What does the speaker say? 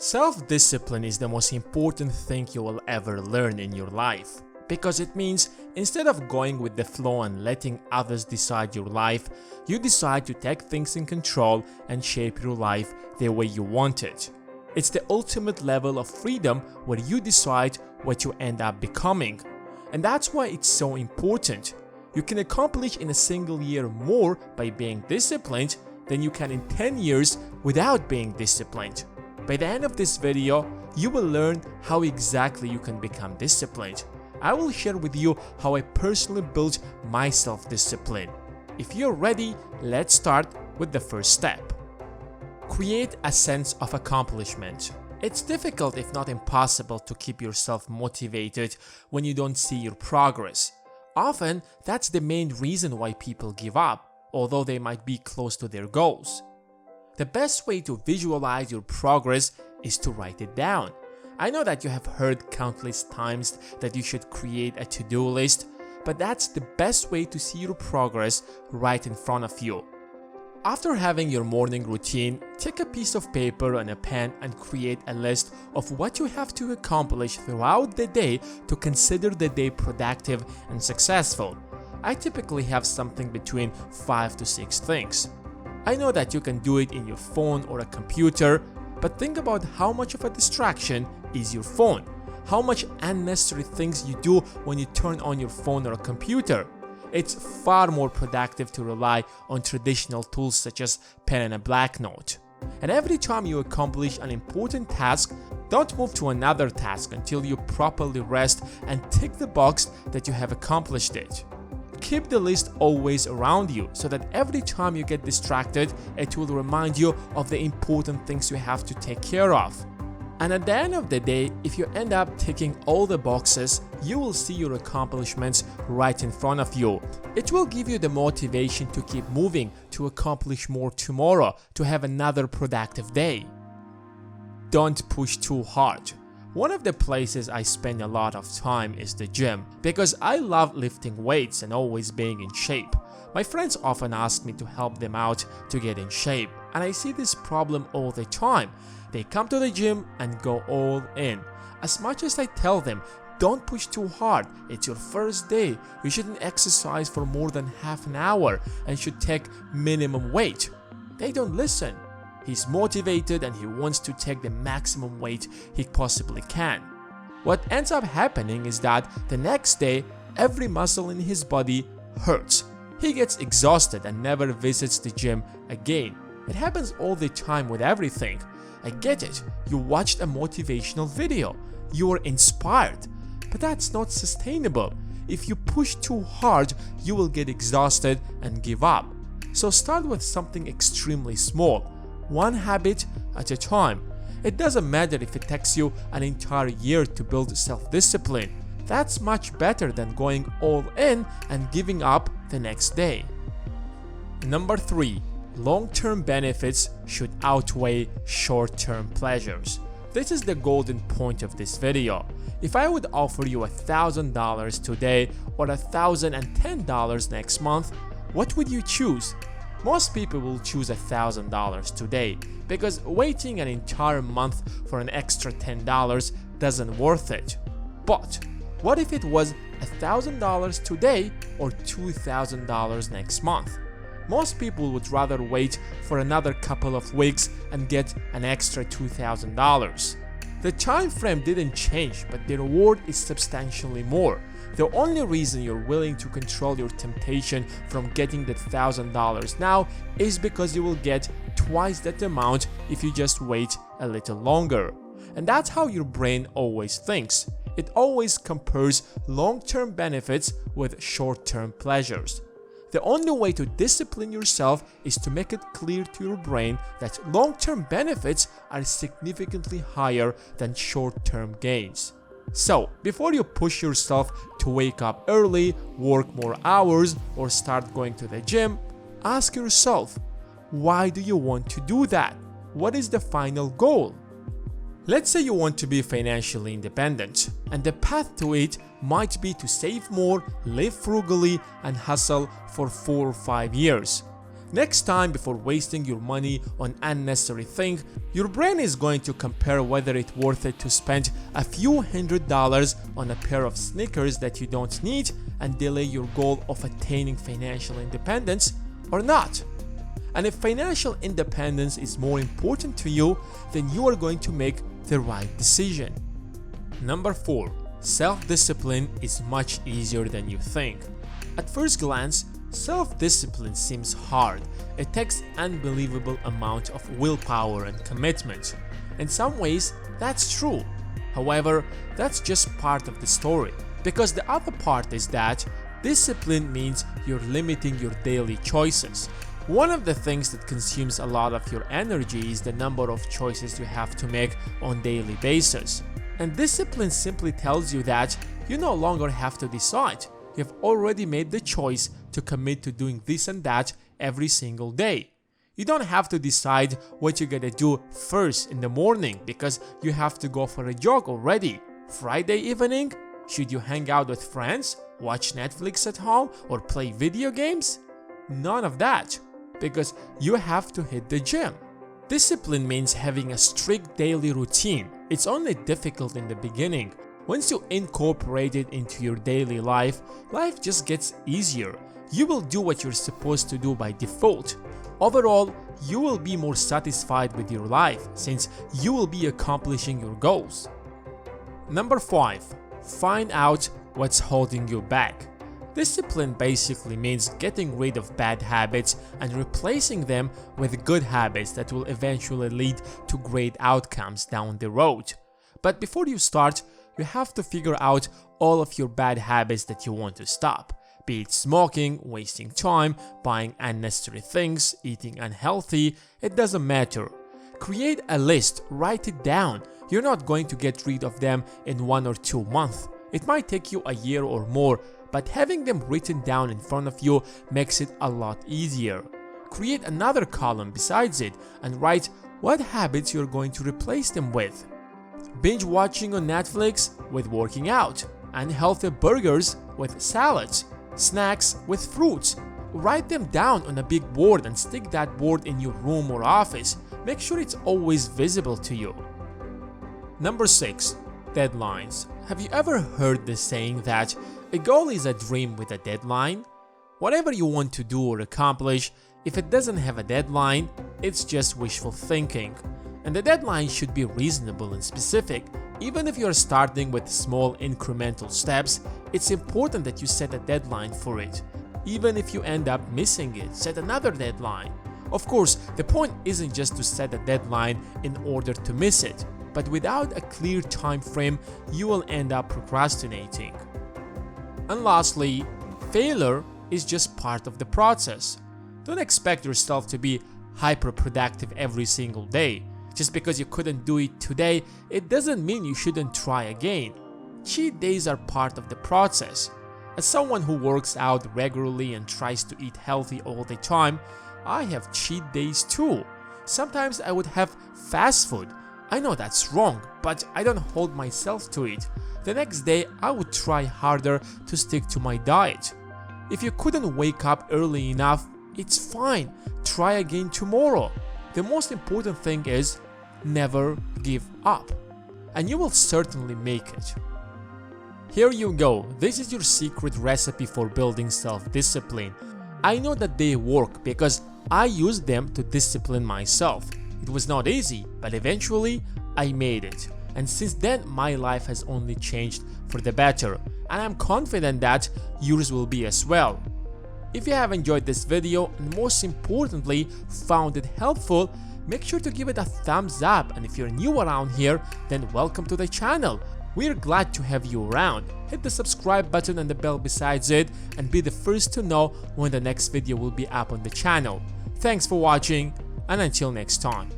Self-discipline is the most important thing you will ever learn in your life, because it means instead of going with the flow and letting others decide your life, you decide to take things in control and shape your life the way you want it. It's the ultimate level of freedom where you decide what you end up becoming. And that's why it's so important. You can accomplish in a single year more by being disciplined than you can in 10 years without being disciplined. By the end of this video, you will learn how exactly you can become disciplined. I will share with you how I personally built my self-discipline. If you're ready, let's start with the first step. Create a sense of accomplishment. It's difficult, if not impossible, to keep yourself motivated when you don't see your progress. Often, that's the main reason why people give up, although they might be close to their goals. The best way to visualize your progress is to write it down. I know that you have heard countless times that you should create a to-do list, but that's the best way to see your progress right in front of you. After having your morning routine, take a piece of paper and a pen and create a list of what you have to accomplish throughout the day to consider the day productive and successful. I typically have something between 5 to 6 things. I know that you can do it in your phone or a computer, but think about how much of a distraction is your phone. How much unnecessary things you do when you turn on your phone or a computer. It's far more productive to rely on traditional tools such as pen and a black note. And every time you accomplish an important task, don't move to another task until you properly rest and tick the box that you have accomplished it. Keep the list always around you so that every time you get distracted, it will remind you of the important things you have to take care of. And at the end of the day, if you end up ticking all the boxes, you will see your accomplishments right in front of you. It will give you the motivation to keep moving, to accomplish more tomorrow, to have another productive day. Don't push too hard. One of the places I spend a lot of time is the gym, because I love lifting weights and always being in shape. My friends often ask me to help them out to get in shape, and I see this problem all the time. They come to the gym and go all in. As much as I tell them, don't push too hard, it's your first day, you shouldn't exercise for more than half an hour and should take minimum weight. They don't listen. He's motivated and he wants to take the maximum weight he possibly can. What ends up happening is that the next day, every muscle in his body hurts. He gets exhausted and never visits the gym again. It happens all the time with everything. I get it, you watched a motivational video, you were inspired, but that's not sustainable. If you push too hard, you will get exhausted and give up. So start with something extremely small. One habit at a time. It doesn't matter if it takes you an entire year to build self-discipline. That's much better than going all in and giving up the next day. Number 3. Long-term benefits should outweigh short-term pleasures. This is the golden point of this video. If I would offer you $1,000 today or $1,010 next month, what would you choose? Most people will choose $1,000 today because waiting an entire month for an extra $10 doesn't worth it. But what if it was $1,000 today or $2,000 next month? Most people would rather wait for another couple of weeks and get an extra $2,000. The time frame didn't change, but the reward is substantially more. The only reason you're willing to control your temptation from getting that $1,000 now is because you will get twice that amount if you just wait a little longer. And that's how your brain always thinks. It always compares long-term benefits with short-term pleasures. The only way to discipline yourself is to make it clear to your brain that long-term benefits are significantly higher than short-term gains. So, before you push yourself to wake up early, work more hours, or start going to the gym, ask yourself, why do you want to do that? What is the final goal? Let's say you want to be financially independent, and the path to it might be to save more, live frugally, and hustle for 4 or 5 years. Next time, before wasting your money on unnecessary things, your brain is going to compare whether it's worth it to spend a few $100s on a pair of sneakers that you don't need and delay your goal of attaining financial independence or not. And if financial independence is more important to you, then you are going to make the right decision. Number 4. Self-discipline is much easier than you think. At first glance, self-discipline seems hard. It takes unbelievable amount of willpower and commitment. In some ways, that's true. However, that's just part of the story, because the other part is that discipline means you're limiting your daily choices. One of the things that consumes a lot of your energy is the number of choices you have to make on a daily basis. And discipline simply tells you that you no longer have to decide. You've already made the choice to commit to doing this and that every single day. You don't have to decide what you're gonna do first in the morning because you have to go for a jog already. Friday evening? Should you hang out with friends, watch Netflix at home, or play video games? None of that, because you have to hit the gym. Discipline means having a strict daily routine. It's only difficult in the beginning. Once you incorporate it into your daily life, life just gets easier. You will do what you're supposed to do by default. Overall, you will be more satisfied with your life since you will be accomplishing your goals. Number 5. Find out what's holding you back. Discipline basically means getting rid of bad habits and replacing them with good habits that will eventually lead to great outcomes down the road. But before you start, you have to figure out all of your bad habits that you want to stop. Be it smoking, wasting time, buying unnecessary things, eating unhealthy, it doesn't matter. Create a list, write it down. You're not going to get rid of them in 1 or 2 months. It might take you a year or more, but having them written down in front of you makes it a lot easier. Create another column besides it and write what habits you're going to replace them with. Binge watching on Netflix with working out, unhealthy burgers with salads, snacks with fruits. Write them down on a big board and stick that board in your room or office. Make sure it's always visible to you. Number 6. Deadlines. Have you ever heard the saying that a goal is a dream with a deadline? Whatever you want to do or accomplish, if it doesn't have a deadline, it's just wishful thinking. And the deadline should be reasonable and specific. Even if you're starting with small incremental steps, it's important that you set a deadline for it. Even if you end up missing it, set another deadline. Of course, the point isn't just to set a deadline in order to miss it, but without a clear time frame, you will end up procrastinating. And lastly, failure is just part of the process. Don't expect yourself to be hyper-productive every single day. Just because you couldn't do it today, it doesn't mean you shouldn't try again. Cheat days are part of the process. As someone who works out regularly and tries to eat healthy all the time, I have cheat days too. Sometimes I would have fast food. I know that's wrong, but I don't hold myself to it. The next day, I would try harder to stick to my diet. If you couldn't wake up early enough, it's fine. Try again tomorrow. The most important thing is never give up, and you will certainly make it. Here you go. This is your secret recipe for building self-discipline. I know that they work because I used them to discipline myself. It was not easy, but eventually I made it. And since then, my life has only changed for the better, and I'm confident that yours will be as well. If you have enjoyed this video and most importantly found it helpful, make sure to give it a thumbs up, and if you're new around here, then welcome to the channel. We're glad to have you around. Hit the subscribe button and the bell besides it and be the first to know when the next video will be up on the channel. Thanks for watching, and until next time.